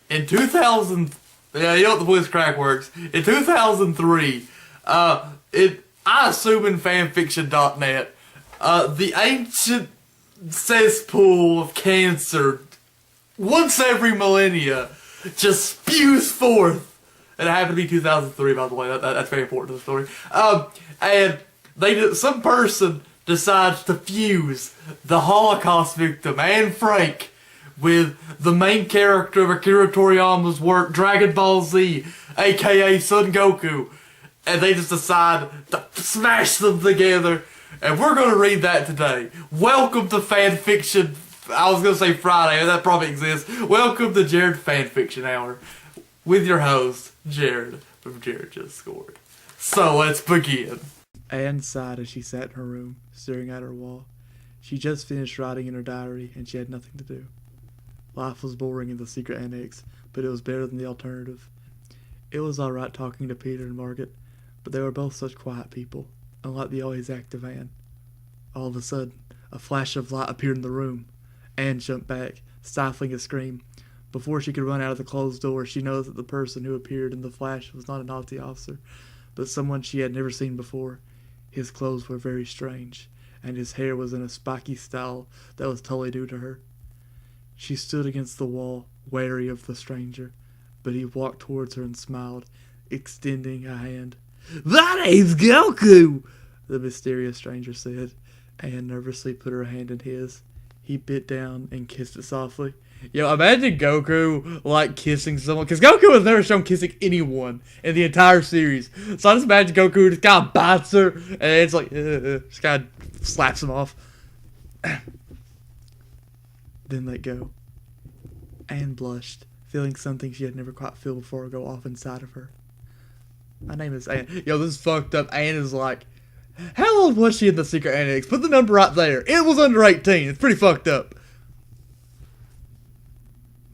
in 2000, yeah, you know what the voice crack works. In 2003, I assume in fanfiction.net, the ancient cesspool of cancer, once every millennia, just spews forth. And it happened to be 2003, by the way. That's very important to the story. And some person decides to fuse the Holocaust victim, Anne Frank, with the main character of Akira Toriyama's work, Dragon Ball Z, aka Son Goku. And they just decide to smash them together. And we're going to read that today. Welcome to Fanfiction. I was going to say Friday, that probably exists. Welcome to Jared Fanfiction Hour. With your host, Jared from JaredJustScored. So let's begin. Anne sighed as she sat in her room, staring at her wall. She just finished writing in her diary, and she had nothing to do. Life was boring in the secret annex, but it was better than the alternative. It was alright talking to Peter and Margaret, but they were both such quiet people, unlike the always active Anne. All of a sudden, a flash of light appeared in the room. Anne jumped back, stifling a scream. Before she could run out of the closed door, she noticed that the person who appeared in the flash was not a Nazi officer, but someone she had never seen before. His clothes were very strange, and his hair was in a spiky style that was totally new to her. She stood against the wall, wary of the stranger, but he walked towards her and smiled, extending a hand. "That name's Goku," the mysterious stranger said. Anne nervously put her hand in his. He bit down and kissed it softly. Yo, imagine Goku, like, kissing someone. Because Goku was never shown kissing anyone in the entire series. So I just imagine Goku just kind of bites her, and it's like, just kind of slaps him off. Then let go. Anne blushed, feeling something she had never quite felt before go off inside of her. My name is Anne. Yo, this is fucked up. Anne is like, how old was she in the secret annex? Put the number right there. It was under 18. It's pretty fucked up.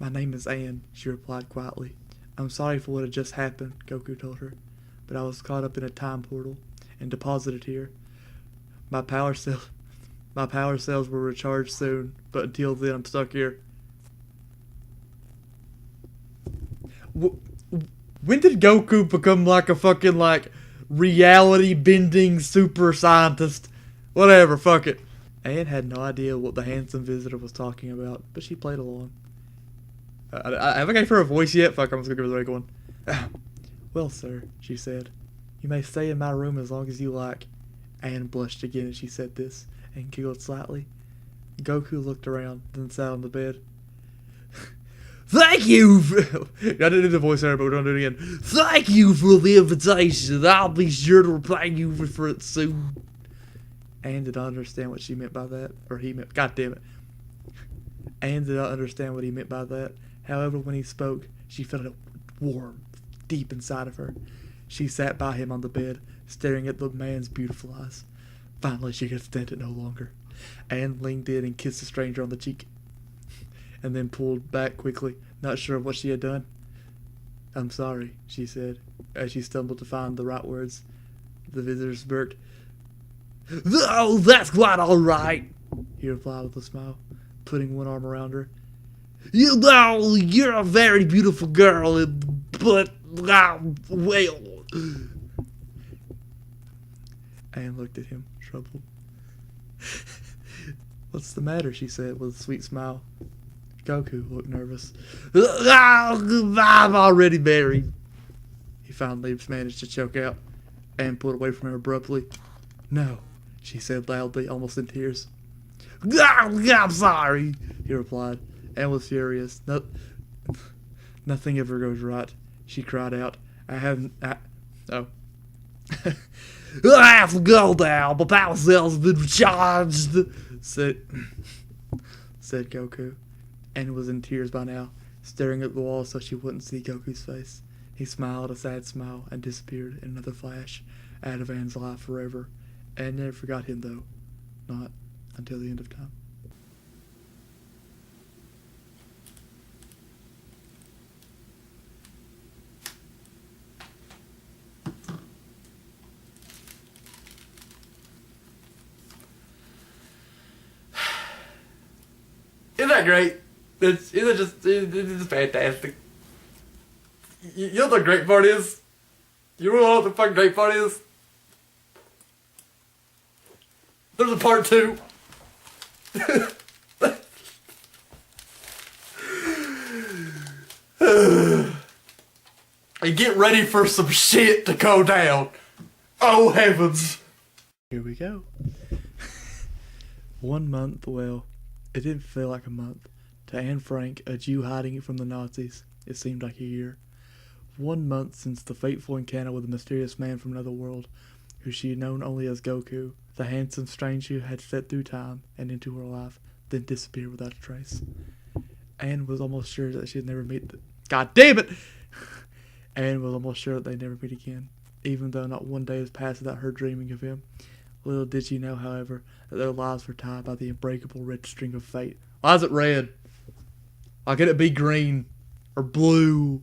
My name is Anne, she replied quietly. I'm sorry for what had just happened, Goku told her, but I was caught up in a time portal and deposited here. My power cells will recharge soon, but until then I'm stuck here. When did Goku become like a fucking like reality bending super scientist? Whatever, fuck it. Anne had no idea what the handsome visitor was talking about, but she played along. I haven't gave her a voice yet. Fuck, I'm just gonna give her the right one. Well, sir, she said, you may stay in my room as long as you like. Anne blushed again as she said this, and giggled slightly. Goku looked around, then sat on the bed. Thank you! I didn't do the voice error, but we're gonna do it again. Thank you for the invitation. I'll be sure to repay you for it soon. Anne did not understand what she meant by that, or he meant. God damn it. Anne did not understand what he meant by that. However, when he spoke, she felt it warm, deep inside of her. She sat by him on the bed, staring at the man's beautiful eyes. Finally, she could stand it no longer. Anne leaned in and kissed the stranger on the cheek, and then pulled back quickly, not sure of what she had done. I'm sorry, she said, as she stumbled to find the right words. The visitor smirked. Oh, that's quite all right, he replied with a smile, putting one arm around her. You know, you're a very beautiful girl, but, well... Anne looked at him, troubled. What's the matter, she said with a sweet smile. Goku looked nervous. I'm already married, he finally managed to choke out. Anne pulled away from him abruptly. No, she said loudly, almost in tears. I'm sorry, he replied. Anne was furious. Nothing ever goes right, she cried out. I have to go now. My power cells have been recharged, said Goku. Anne was in tears by now, staring at the wall so she wouldn't see Goku's face. He smiled a sad smile and disappeared in another flash, out of Anne's life forever. Anne never forgot him, though. Not until the end of time. Isn't that great? It's just fantastic. You know what the great part is? You know what the fucking great part is? There's a part 2. And get ready for some shit to go down. Oh heavens. Here we go. 1 month, well, it didn't feel like a month. To Anne Frank, a Jew hiding from the Nazis, it seemed like a year. 1 month since the fateful encounter with a mysterious man from another world, who she had known only as Goku, the handsome stranger had stepped through time and into her life, then disappeared without a trace. Anne was almost sure that she'd never meet God damn it! Anne was almost sure that they'd never meet again, even though not one day has passed without her dreaming of him. Little did she know, however, that their lives were tied by the unbreakable red string of fate. Why is it red? Why can't it be green? Or blue?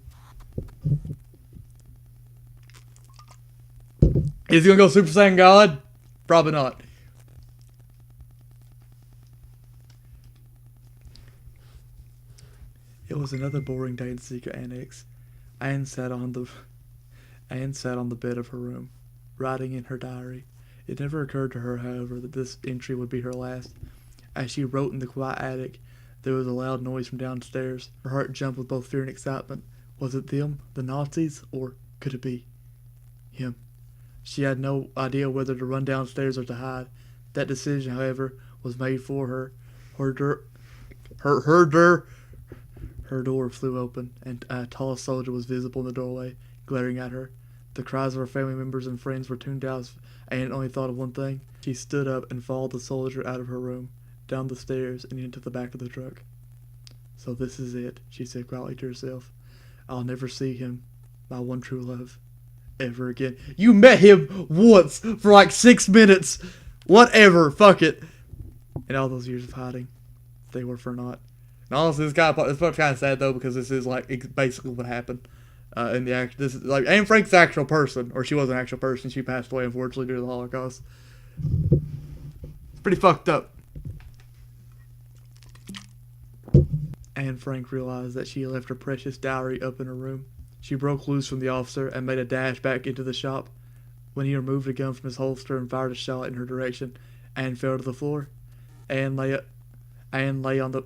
Is he gonna go Super Saiyan God? Probably not. It was another boring day in the secret annex. Anne sat on the bed of her room, writing in her diary. It never occurred to her, however, that this entry would be her last. As she wrote in the quiet attic, there was a loud noise from downstairs. Her heart jumped with both fear and excitement. Was it them, the Nazis, or could it be him? She had no idea whether to run downstairs or to hide. That decision, however, was made for her. Her door flew open, and a tall soldier was visible in the doorway, glaring at her. The cries of her family members and friends were tuned out, and only thought of one thing. She stood up and followed the soldier out of her room, down the stairs, and into the back of the truck. So this is it, she said quietly to herself. I'll never see him, my one true love, ever again. You met him once for like 6 minutes. Whatever, fuck it. And all those years of hiding, they were for naught. And honestly, it's kind of sad though, because this is like basically what happened. In the act, this is like Anne Frank's actual person, or she was an actual person. She passed away unfortunately due to the Holocaust. It's pretty fucked up. Anne Frank realized that she had left her precious diary up in her room. She broke loose from the officer and made a dash back into the shop. When he removed a gun from his holster and fired a shot in her direction, Anne fell to the floor. Anne lay on the...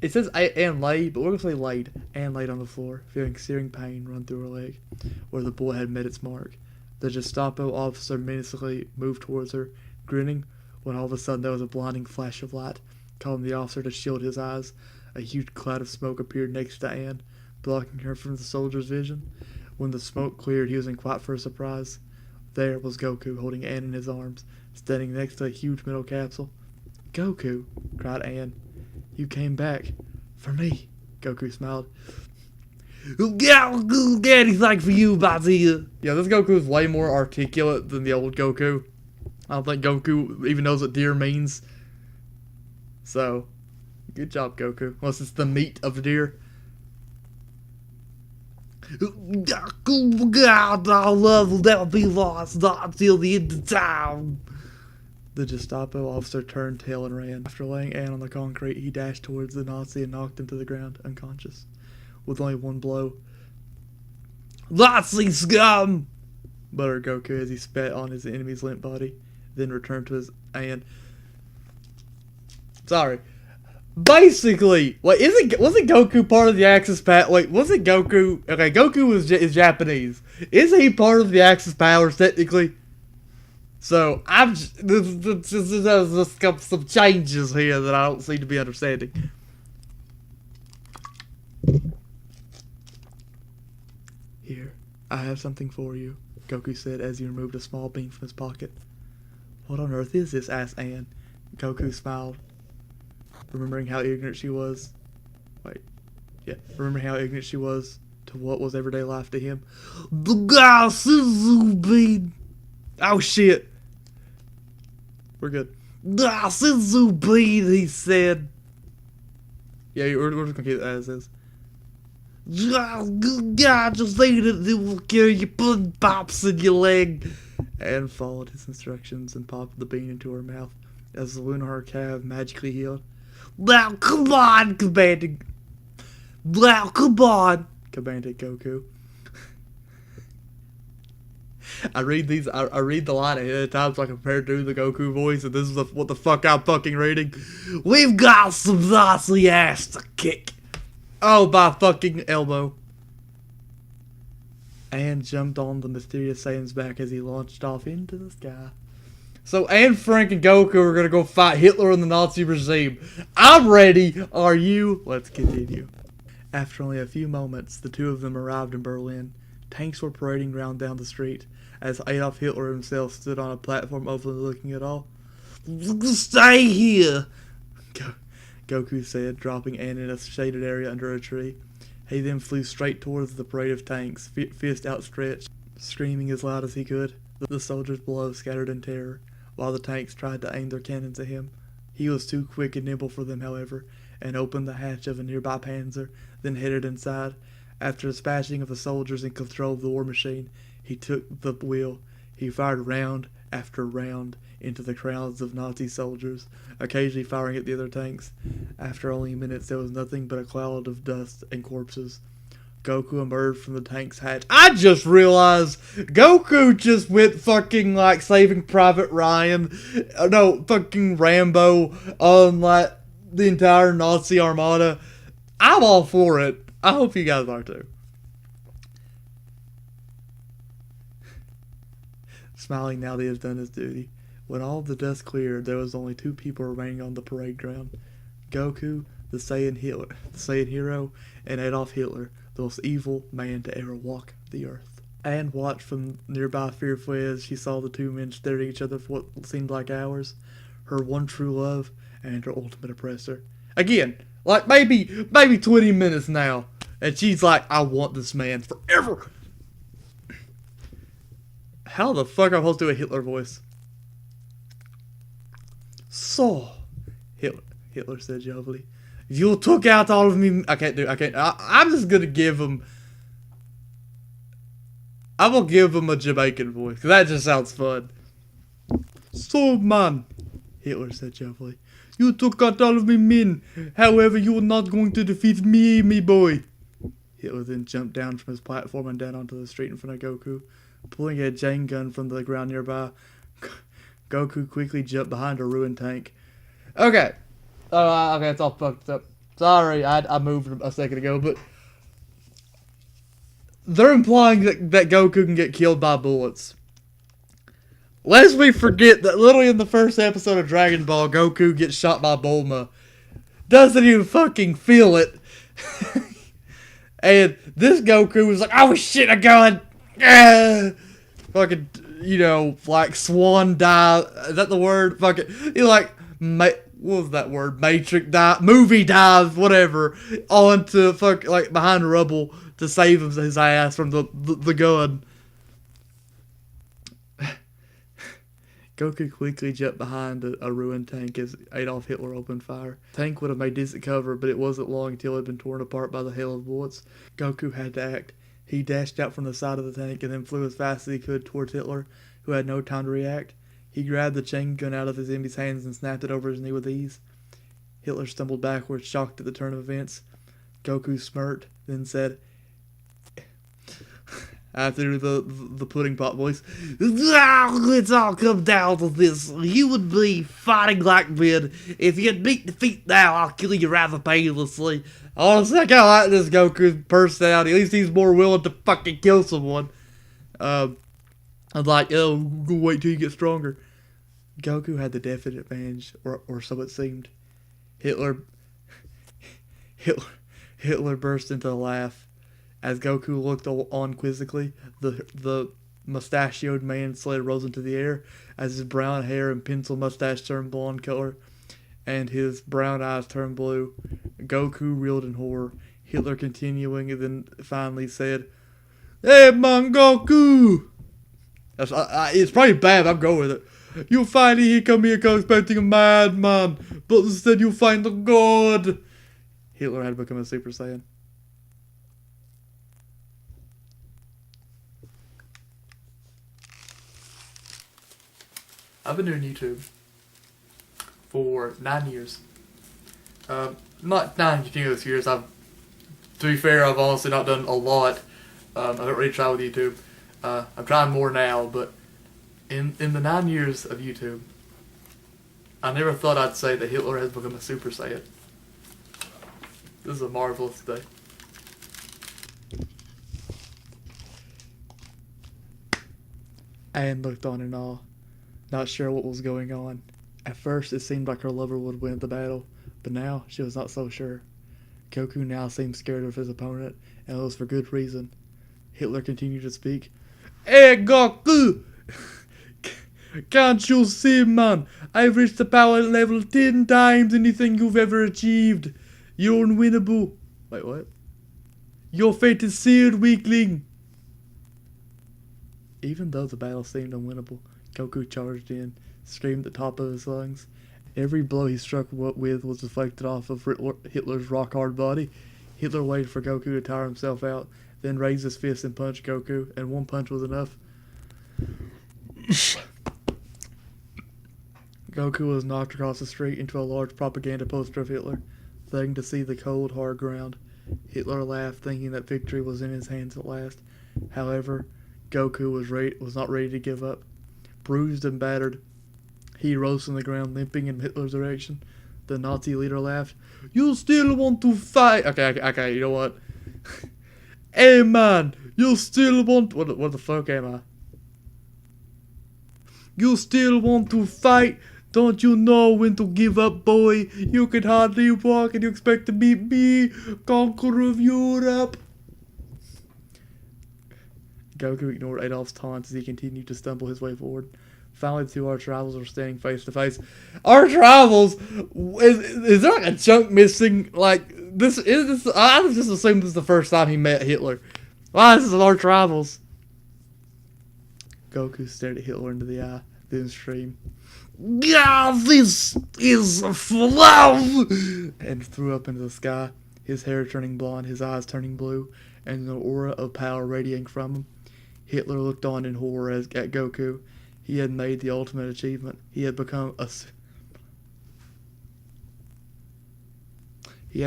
It says Anne lay, but we're going to say laid. Anne laid on the floor, feeling searing pain run through her leg, where the bullet had met its mark. The Gestapo officer menacingly moved towards her, grinning, when all of a sudden there was a blinding flash of light, causing the officer to shield his eyes. A huge cloud of smoke appeared next to Anne, blocking her from the soldier's vision. When the smoke cleared, he was in quite for a surprise. There was Goku, holding Anne in his arms, standing next to a huge metal capsule. Goku, cried Anne. You came back. For me. Goku smiled. Anything for you, buddy. Yeah, this Goku is way more articulate than the old Goku. I don't think Goku even knows what deer means. So, good job, Goku. Unless it's the meat of the deer. Our love will never be lost, not until the end of time. The Gestapo officer turned tail and ran. After laying Anne on the concrete, he dashed towards the Nazi and knocked him to the ground, unconscious. With only one blow. Nazi scum! Muttered Goku as he spat on his enemy's limp body, then returned to his Anne. Sorry. Basically, wasn't Goku part of the Axis power? Wasn't Goku... Okay, Goku is Japanese. Is he part of the Axis powers, technically? So, there's some changes here that I don't seem to be understanding. Here, I have something for you, Goku said as he removed a small bean from his pocket. What on earth is this? Asked Anne. Goku smiled, remembering how ignorant she was. Remembering how ignorant she was to what was everyday life to him. The Goku bean. Oh shit. We're good. Senzu bean, he said. Yeah, we're just gonna keep it as is. God, just eat it, it will kill you, put pops in your leg. Anne followed his instructions and popped the bean into her mouth as the wound on her calf magically healed. Now, come on, commanded. Now, come on. commanded Goku. I read the line ahead of time so I can prepare to do the Goku voice, and this is what the fuck I'm fucking reading. We've got some Nazi ass to kick. Oh, my fucking elbow. And jumped on the mysterious Saiyan's back as he launched off into the sky. So Anne Frank and Goku are gonna go fight Hitler and the Nazi regime. I'm ready. Are you? Let's continue. After only a few moments, the two of them arrived in Berlin. Tanks were parading round down the street, as Adolf Hitler himself stood on a platform overlooking it all. Stay here, Goku said, dropping Anne in a shaded area under a tree. He then flew straight towards the parade of tanks, fist outstretched, screaming as loud as he could. The soldiers below scattered in terror, while the tanks tried to aim their cannons at him. He was too quick and nimble for them, however, and opened the hatch of a nearby Panzer, then headed inside. After dispatching of the soldiers in control of the war machine, he took the wheel. He fired round after round into the crowds of Nazi soldiers, occasionally firing at the other tanks. After only minutes, there was nothing but a cloud of dust and corpses. Goku emerged from the tank's hatch. I just realized Goku just went fucking like Saving Private Ryan. No, fucking Rambo on like the entire Nazi armada. I'm all for it. I hope you guys are too. Smiling now that he has done his duty. When all the dust cleared, there was only two people remaining on the parade ground. Goku, the Saiyan hero, and Adolf Hitler, the most evil man to ever walk the earth. Anne watched from nearby fearfully as she saw the two men staring at each other for what seemed like hours. Her one true love and her ultimate oppressor. Again, like maybe 20 minutes now. And she's like, I want this man forever. How the fuck am I supposed to do a Hitler voice? So, Hitler said jovially, you took out all of me. I'm just gonna give him. I'm gonna give him a Jamaican voice, because that just sounds fun. So, man, Hitler said jovially, you took out all of me men. However, you are not going to defeat me, me boy. Hitler then jumped down from his platform and down onto the street in front of Goku, pulling a chain gun from the ground nearby. Goku quickly jumped behind a ruined tank. Okay. Okay, it's all fucked up. Sorry, I moved a second ago, but they're implying that Goku can get killed by bullets. Lest we forget that literally in the first episode of Dragon Ball, Goku gets shot by Bulma. Doesn't even fucking feel it. And this Goku was like, oh shit, a gun! Fucking, like swan dive. Is that the word? Fucking, he like, what was that word? Matrix dive, movie dive, whatever, onto like behind rubble to save his ass from the gun. Goku quickly jumped behind a ruined tank as Adolf Hitler opened fire. Tank would have made decent cover, but it wasn't long until it had been torn apart by the hail of bullets. Goku had to act. He dashed out from the side of the tank and then flew as fast as he could towards Hitler, who had no time to react. He grabbed the chain gun out of his enemy's hands and snapped it over his knee with ease. Hitler stumbled backwards, shocked at the turn of events. Goku smirked, then said, after the pudding pop voice, it's all come down to this. You would be fighting like men. If you admit defeat now, I'll kill you rather painlessly. Honestly, I kinda like this Goku's personality. At least he's more willing to fucking kill someone. I'm like, oh, go wait till you get stronger. Goku had the definite advantage, or so it seemed. Hitler burst into a laugh. As Goku looked on quizzically, the mustachioed man sled rose into the air as his brown hair and pencil mustache turned blonde color, and his brown eyes turned blue. Goku reeled in horror. Hitler continuing and then finally said, "Hey, man, Goku!" It's probably bad, but I'm going with it. "You finally come here expecting a madman, but instead you find a god." Hitler had become a Super Saiyan. I've been doing YouTube for 9 years. Not 9 continuous years. I've To be fair, I've honestly not done a lot. I don't really try with YouTube. I'm trying more now, but in the 9 years of YouTube, I never thought I'd say that Hitler has become a Super Saiyan. This is a marvelous day. Anne looked on in awe, not sure what was going on. At first, it seemed like her lover would win the battle, but now she was not so sure. Goku now seemed scared of his opponent, and it was for good reason. Hitler continued to speak. Hey, Goku! Can't you see, man? I've reached the power level 10 times anything you've ever achieved. You're unwinnable. Wait, what? Your fate is sealed, weakling. Even though the battle seemed unwinnable, Goku charged in, screamed at the top of his lungs. Every blow he struck with was deflected off of Hitler's rock-hard body. Hitler waited for Goku to tire himself out, then raised his fist and punched Goku, and one punch was enough. Goku was knocked across the street into a large propaganda poster of Hitler, thudding to see the cold, hard ground. Hitler laughed, thinking that victory was in his hands at last. However, Goku was not ready to give up. Bruised and battered, he rose from the ground, limping in Hitler's direction. The Nazi leader laughed. You still want to fight? Okay, you know what? Hey man, you still want... What the fuck am I? You still want to fight? Don't you know when to give up, boy? You can hardly walk and you expect to beat me, conqueror of Europe. Goku ignored Adolf's taunts as he continued to stumble his way forward. Finally, the two arch rivals were standing face to face. Arch rivals? Is there like a chunk missing? Like, this is this? I just assumed this is the first time he met Hitler. Why is this an arch rivals? Goku stared at Hitler into the eye, then screamed, "Yeah, this is love!" and threw up into the sky, his hair turning blonde, his eyes turning blue, and an aura of power radiating from him. Hitler looked on in horror at Goku. He had made the ultimate achievement. He had become a... He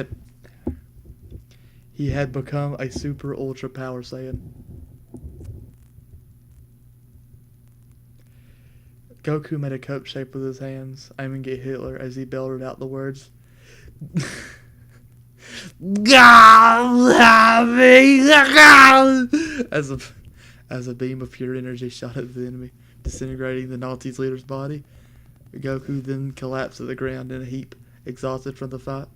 had become a super ultra power Saiyan. Goku made a cup shape with his hands, aiming at Hitler as he belted out the words, as a beam of pure energy shot at the enemy, disintegrating the Nazi leader's body. Goku then collapsed to the ground in a heap, exhausted from the fight.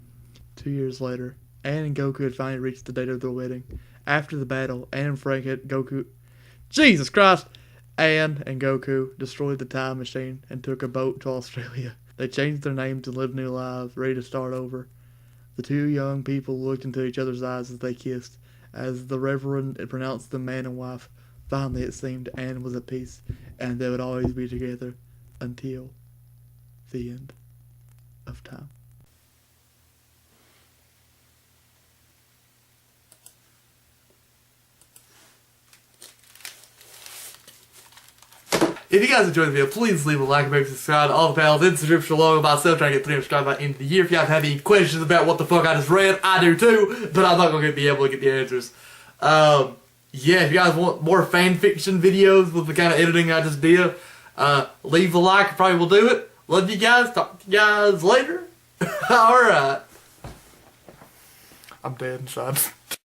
2 years later, Anne and Goku had finally reached the date of their wedding. After the battle, Anne and Frank had Goku... Jesus Christ! Anne and Goku destroyed the time machine and took a boat to Australia. They changed their names and lived new lives, ready to start over. The two young people looked into each other's eyes as they kissed, as the Reverend pronounced them man and wife. Finally, it seemed Anne was at peace, and they would always be together until the end of time. If you guys enjoyed the video, please leave a like and maybe subscribe to all the pals in the description below. Myself trying to get 300 subscribers by the end of the year. If you guys have any questions about what the fuck I just read, I do too, but I'm not going to be able to get the answers. Yeah, if you guys want more fan fiction videos with the kind of editing I just did, leave a like, I probably will do it. Love you guys, talk to you guys later. Alright. I'm dead inside.